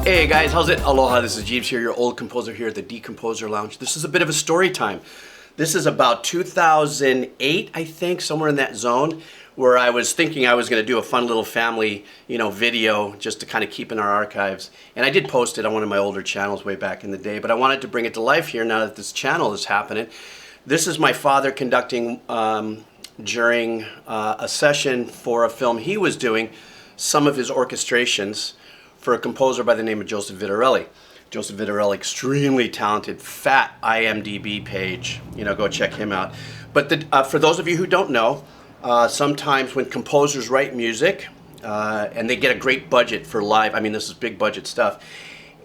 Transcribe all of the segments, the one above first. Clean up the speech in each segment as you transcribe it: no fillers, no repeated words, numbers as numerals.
Hey guys, how's it? Aloha, this is Geebz here, your old composer here at the Decomposer Lounge. This is a bit of a story time. This is about 2008, I think, somewhere in that zone, where I was thinking I was going to do a fun little family, video just to kind of keep in our archives. And I did post it on one of my older channels way back in the day, but I wanted to bring it to life here now that this channel is happening. This is my father conducting during a session for a film he was doing, some of his orchestrations for a composer by the name of Joseph Vitarelli. Joseph Vitarelli, extremely talented, fat IMDb page. Go check him out. But for those of you who don't know, sometimes when composers write music, and they get a great budget for live, this is big budget stuff,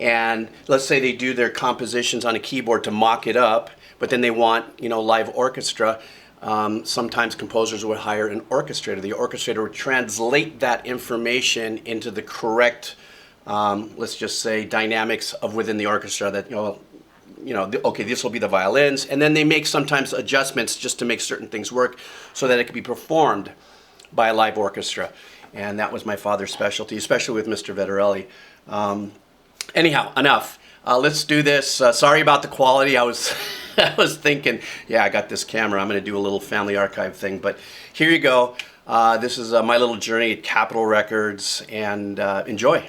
and let's say they do their compositions on a keyboard to mock it up, but then they want, live orchestra, sometimes composers would hire an orchestrator. The orchestrator would translate that information into the correct let's just say dynamics of within the orchestra that, okay, this will be the violins, and then they make sometimes adjustments just to make certain things work so that it can be performed by a live orchestra. And that was my father's specialty, especially with Mr. Vitarelli. Anyhow, enough. Let's do this. Sorry about the quality. I was thinking, yeah, I got this camera. I'm going to do a little family archive thing, but here you go. This is my little journey at Capitol Records, and enjoy.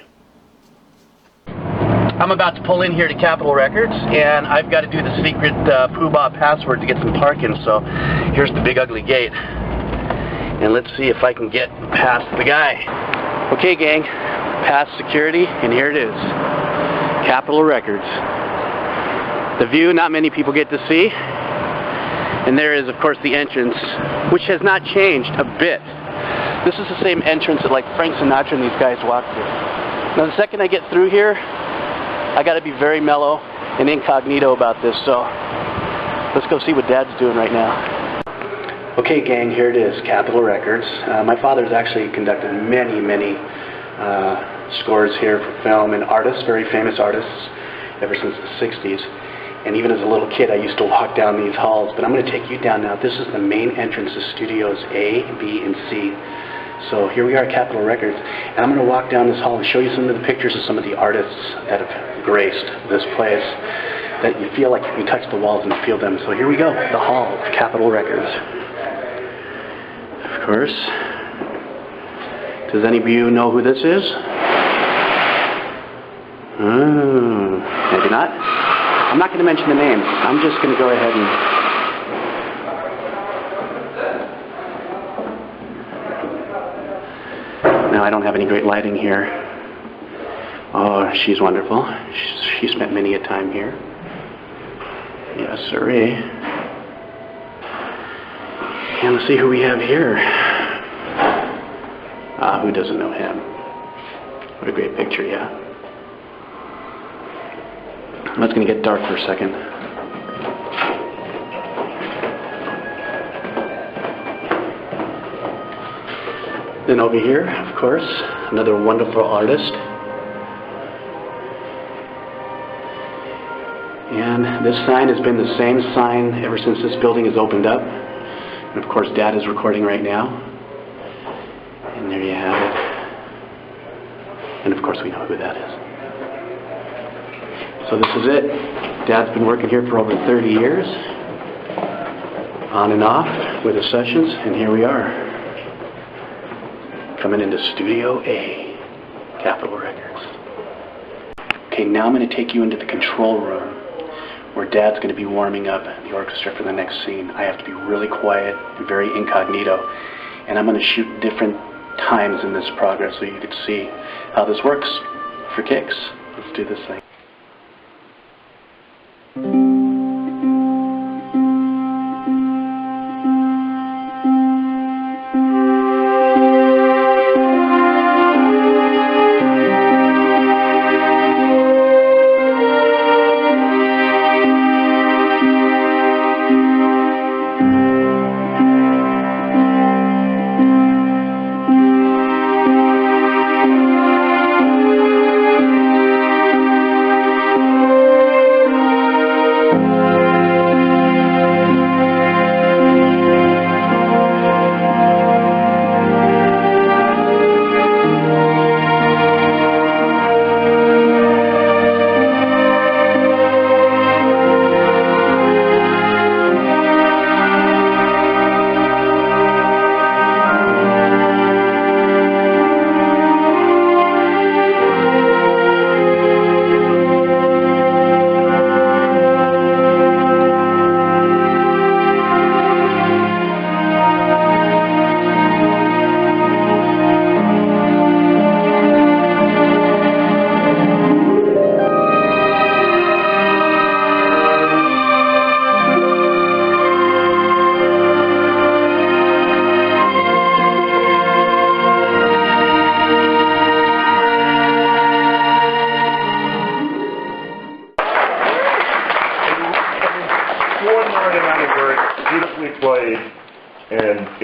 I'm about to pull in here to Capitol Records, and I've got to do the secret Poobah password to get some parking, so here's the big ugly gate. And let's see if I can get past the guy. Okay, gang, past security, and here it is. Capitol Records. The view not many people get to see. And there is, of course, the entrance, which has not changed a bit. This is the same entrance that like Frank Sinatra and these guys walked through. Now the second I get through here, I got to be very mellow and incognito about this, so let's go see what Dad's doing right now. Okay, gang, here it is, Capitol Records. My father's actually conducted many scores here for film and artists, very famous artists, ever since the 60s. And even as a little kid, I used to walk down these halls, but I'm going to take you down now. This is the main entrance to studios A, B, and C. So here we are at Capitol Records, and I'm going to walk down this hall and show you some of the pictures of some of the artists that have graced this place, that you feel like you can touch the walls and feel them. So here we go, the hall of Capitol Records. Of course. Does any of you know who this is? Maybe not. I'm not going to mention the names. I'm just going to go ahead and... Now, I don't have any great lighting here. Oh, she's wonderful. She spent many a time here. Yes, sirree. And let's see who we have here. Who doesn't know him? What a great picture, yeah. It's going to get dark for a second. Then over here, of course, another wonderful artist. And this sign has been the same sign ever since this building has opened up. And of course, Dad is recording right now. And there you have it. And of course, we know who that is. So this is it. Dad's been working here for over 30 years, on and off with the sessions, and here we are. Coming into Studio A, Capitol Records. Okay, now I'm going to take you into the control room where Dad's going to be warming up the orchestra for the next scene. I have to be really quiet and very incognito, and I'm going to shoot different times in this progress so you can see how this works for kicks. Let's do this thing.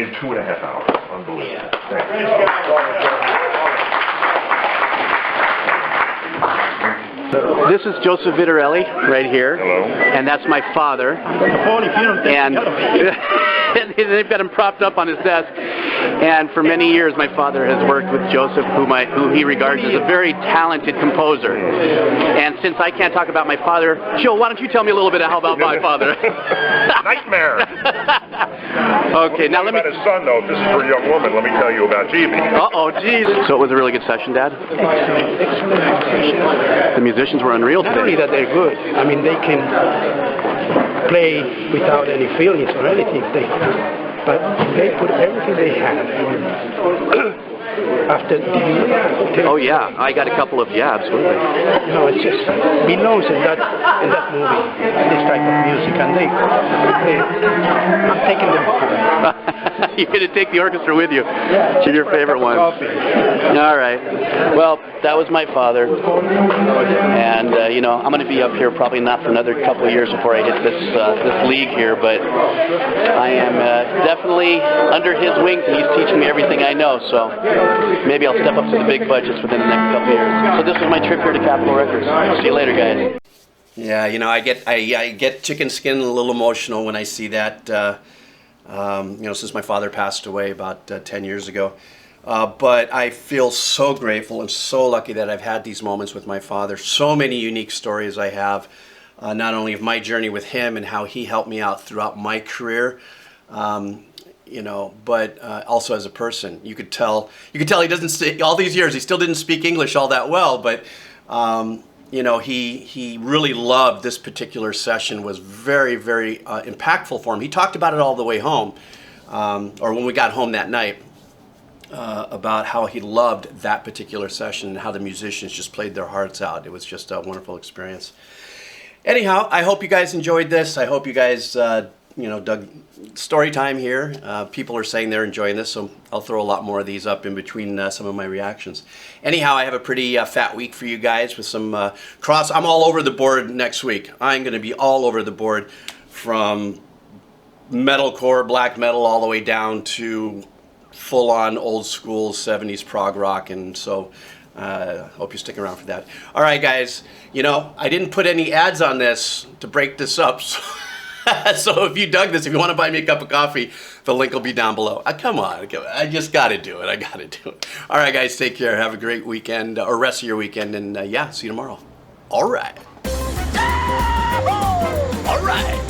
in 2.5 hours. Unbelievable. Thank you. This is Joseph Vitarelli right here. Hello. And that's my father. And they've got him propped up on his desk. And for many years, my father has worked with Joseph, who he regards as a very talented composer. And since I can't talk about my father, Joe, why don't you tell me a little bit about my father? Nightmare. Okay, now let me... About his son, though. If this is for a young woman, let me tell you about Geebz. Uh-oh, geez. So it was a really good session, Dad? The musicians were unreal today. Not only that they're good, I mean, they can play without any feelings or anything, but they put everything they have after. Oh yeah, I got a couple of absolutely. No, it's just belongs in that movie, this type of music, and I'm taking them home. You're going to take the orchestra with you to your favorite one. Coffee. All right. Well, that was my father, and you know, I'm going to be up here probably not for another couple of years before I hit this league here, but I am definitely under his wing. He's teaching me everything I know, so maybe I'll step up to the big budgets within the next couple of years. So this was my trip here to Capitol Records. See you later, guys. Yeah, you know, I get chicken skin, a little emotional when I see that. You know, since my father passed away about 10 years ago. But I feel so grateful and so lucky that I've had these moments with my father. So many unique stories I have, not only of my journey with him and how he helped me out throughout my career, you know, but also as a person. You could tell he doesn't, all these years, he still didn't speak English all that well, but you know, he really loved this particular session, was very, very impactful for him. He talked about it all the way home, or when we got home that night, about how he loved that particular session and how the musicians just played their hearts out. It was just a wonderful experience. Anyhow, I hope you guys enjoyed this. I hope you guys, you know, dug story time here. People are saying they're enjoying this, so I'll throw a lot more of these up in between some of my reactions. Anyhow, I have a pretty fat week for you guys with some I'm all over the board next week. I'm going to be all over the board from metalcore, black metal, all the way down to full-on old school 70s prog rock, and so hope you stick around for that. All right, guys, you know, I didn't put any ads on this to break this up, so so if you dug this, if you want to buy me a cup of coffee, the link will be down below. Come on, I just got to do it. I got to do it. All right, guys, take care. Have a great weekend, or rest of your weekend, and yeah, see you tomorrow. All right. All right.